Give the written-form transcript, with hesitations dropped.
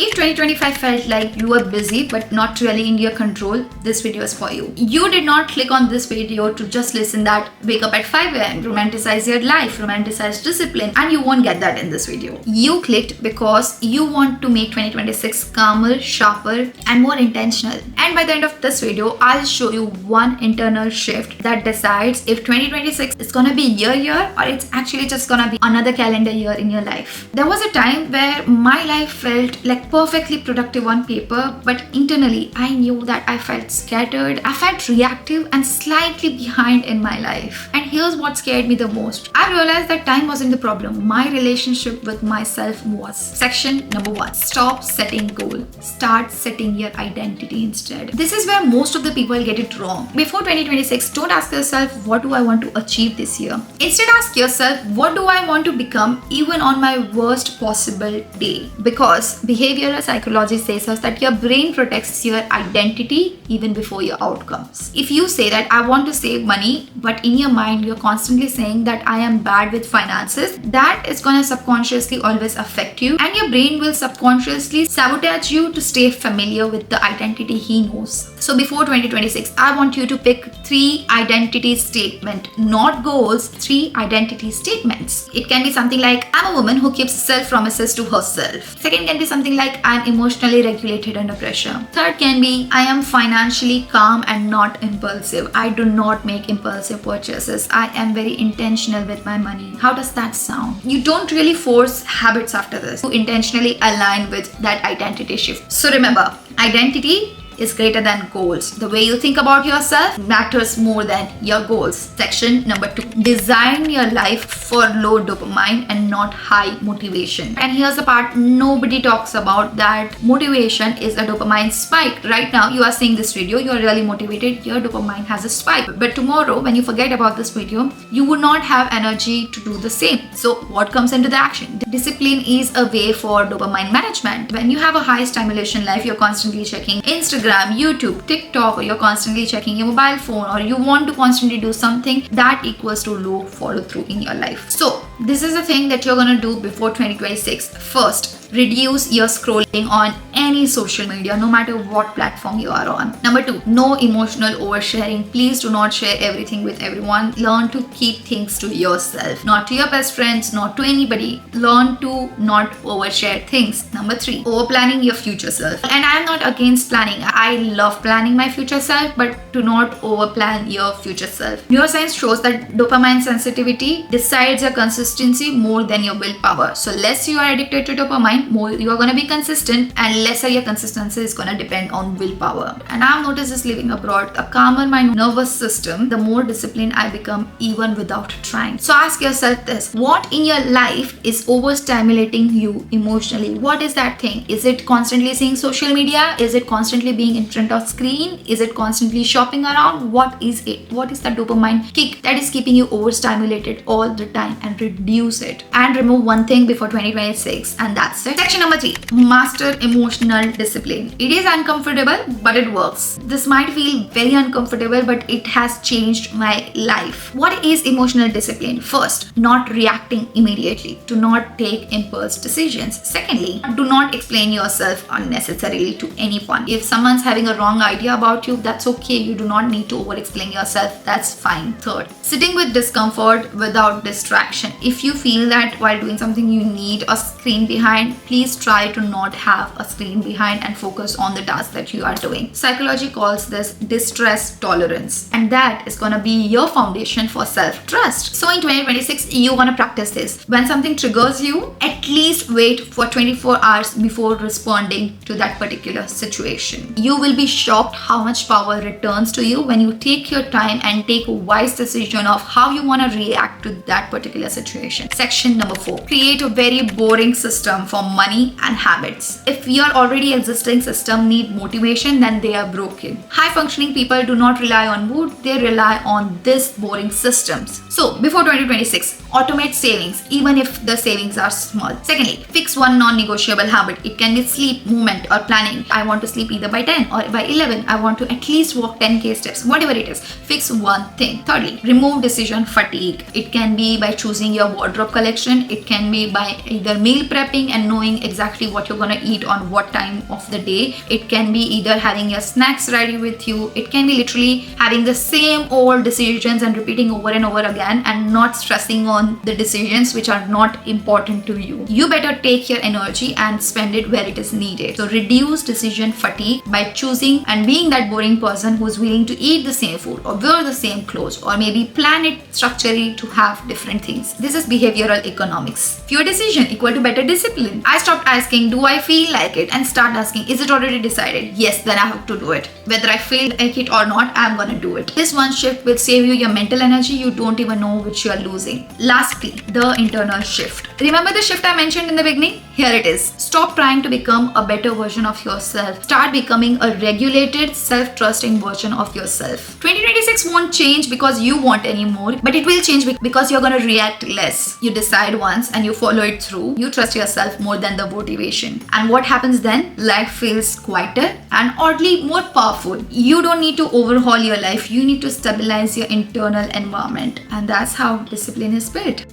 If 2025 felt like you were busy but not really in your control, this video is for you. You did not click on this video to just listen that wake up at 5 a.m., romanticize your life, romanticize discipline, and you won't get that in this video. You clicked because you want to make 2026 calmer, sharper, and more intentional. And by the end of this video, I'll show you one internal shift that decides if 2026 is gonna be your year or it's actually just gonna be another calendar year in your life. There was a time where my life felt like perfectly productive on paper, but internally I knew that I felt scattered, I felt reactive and slightly behind in my life. And here's what scared me the most. I realized that time wasn't the problem. My relationship with myself was. Section number 1. Stop setting goals. Start setting your identity instead. This is where most of the people get it wrong. Before 2026, don't ask yourself, what do I want to achieve this year? Instead, ask yourself, what do I want to become even on my worst possible day? Because behavioral psychology says us that your brain protects your identity even before your outcomes. If you say that I want to save money, but in your mind you're constantly saying that I am bad with finances, that is going to subconsciously always affect you, and your brain will subconsciously sabotage you to stay familiar with the identity he knows. So before 2026, I want you to pick 3 identity statements, not goals, 3 identity statements. It can be something like, I'm a woman who keeps self-promises to herself. Second can be something like, I'm emotionally regulated under pressure. Third can be, I am financially calm and not impulsive. I do not make impulsive purchases. I am very intentional with my money. How does that sound? You don't really force habits after this. You intentionally align with that identity shift. So remember, identity is greater than goals. The way you think about yourself matters more than your goals. Section number 2. Design your life for low dopamine and not high motivation. And here's the part nobody talks about, that motivation is a dopamine spike. Right now, you are seeing this video, you are really motivated, your dopamine has a spike. But tomorrow, when you forget about this video, you would not have energy to do the same. So what comes into the action? Discipline is a way for dopamine management. When you have a high stimulation life, you're constantly checking Instagram, YouTube, TikTok, or you're constantly checking your mobile phone, or you want to constantly do something, that equals to low follow through in your life. So this is the thing that you're gonna do before 2026. First, reduce your scrolling on any social media, no matter what platform you are on. Number 2, no emotional oversharing. Please do not share everything with everyone. Learn to keep things to yourself, not to your best friends, not to anybody. Learn to not overshare things. Number 3, over planning your future self. And I'm not against planning. I love planning my future self, but do not over plan your future self. Neuroscience shows that dopamine sensitivity decides your consistency more than your willpower. So less you are addicted to dopamine, more you are going to be consistent, and lesser your consistency is going to depend on willpower. And I've noticed this living abroad, a calmer my nervous system, the more disciplined I become even without trying. So ask yourself this, what in your life is overstimulating you emotionally? What is that thing? Is it constantly seeing social media? Is it constantly being in front of screen? Is it constantly shopping around? What is it? What is the dopamine kick that is keeping you overstimulated all the time? And reduce it and remove one thing before 2026, and that's it. Section number 3, master emotional discipline. It is uncomfortable, but it works. This might feel very uncomfortable, but it has changed my life. What is emotional discipline? First, not reacting immediately. Do not take impulse decisions. Secondly, do not explain yourself unnecessarily to anyone. If someone's having a wrong idea about you, that's okay. You do not need to over-explain yourself. That's fine. Third, sitting with discomfort without distraction. If you feel that while doing something you need a screen behind, please try to not have a screen behind and focus on the task that you are doing. Psychology calls this distress tolerance, and that is going to be your foundation for self-trust. So in 2026, you want to practice this. When something triggers you, at least wait for 24 hours before responding to that particular situation. You will be shocked how much power returns to you when you take your time and take a wise decision of how you want to react to that particular situation. Section number 4, create a very boring system for money and habits. If your already existing system need motivation, then they are broken. High functioning people do not rely on mood, they rely on this boring systems. So before 2026, Automate savings, even if the savings are small. Secondly, fix one non-negotiable habit. It can be sleep, movement, or planning. I want to sleep either by 10 or by 11. I want to at least walk 10k steps, whatever it is. Fix one thing. Thirdly, remove decision fatigue. It can be by choosing your wardrobe collection. It can be by either meal prepping and knowing exactly what you're gonna eat on what time of the day. It can be either having your snacks ready with you. It can be literally having the same old decisions and repeating over and over again and not stressing on the decisions which are not important to you. You better take your energy and spend it where it is needed. So reduce decision fatigue by choosing and being that boring person who's willing to eat the same food or wear the same clothes or maybe plan it structurally to have different things. This is behavioral economics. Fewer decision equal to better discipline. I stopped asking, do I feel like it, and start asking, is it already decided? Yes, then I have to do it. Whether I feel like it or not, I'm gonna do it. This one shift will save you your mental energy you don't even know which you are losing. Lastly, the internal shift. Remember the shift I mentioned in the beginning? Here it is. Stop trying to become a better version of yourself. Start becoming a regulated, self-trusting version of yourself. 2026 won't change because you want anymore, but it will change because you're gonna react less. You decide once and you follow it through. You trust yourself more than the motivation. And what happens then? Life feels quieter and oddly more powerful. You don't need to overhaul your life. You need to stabilize your internal environment. And that's how discipline is built.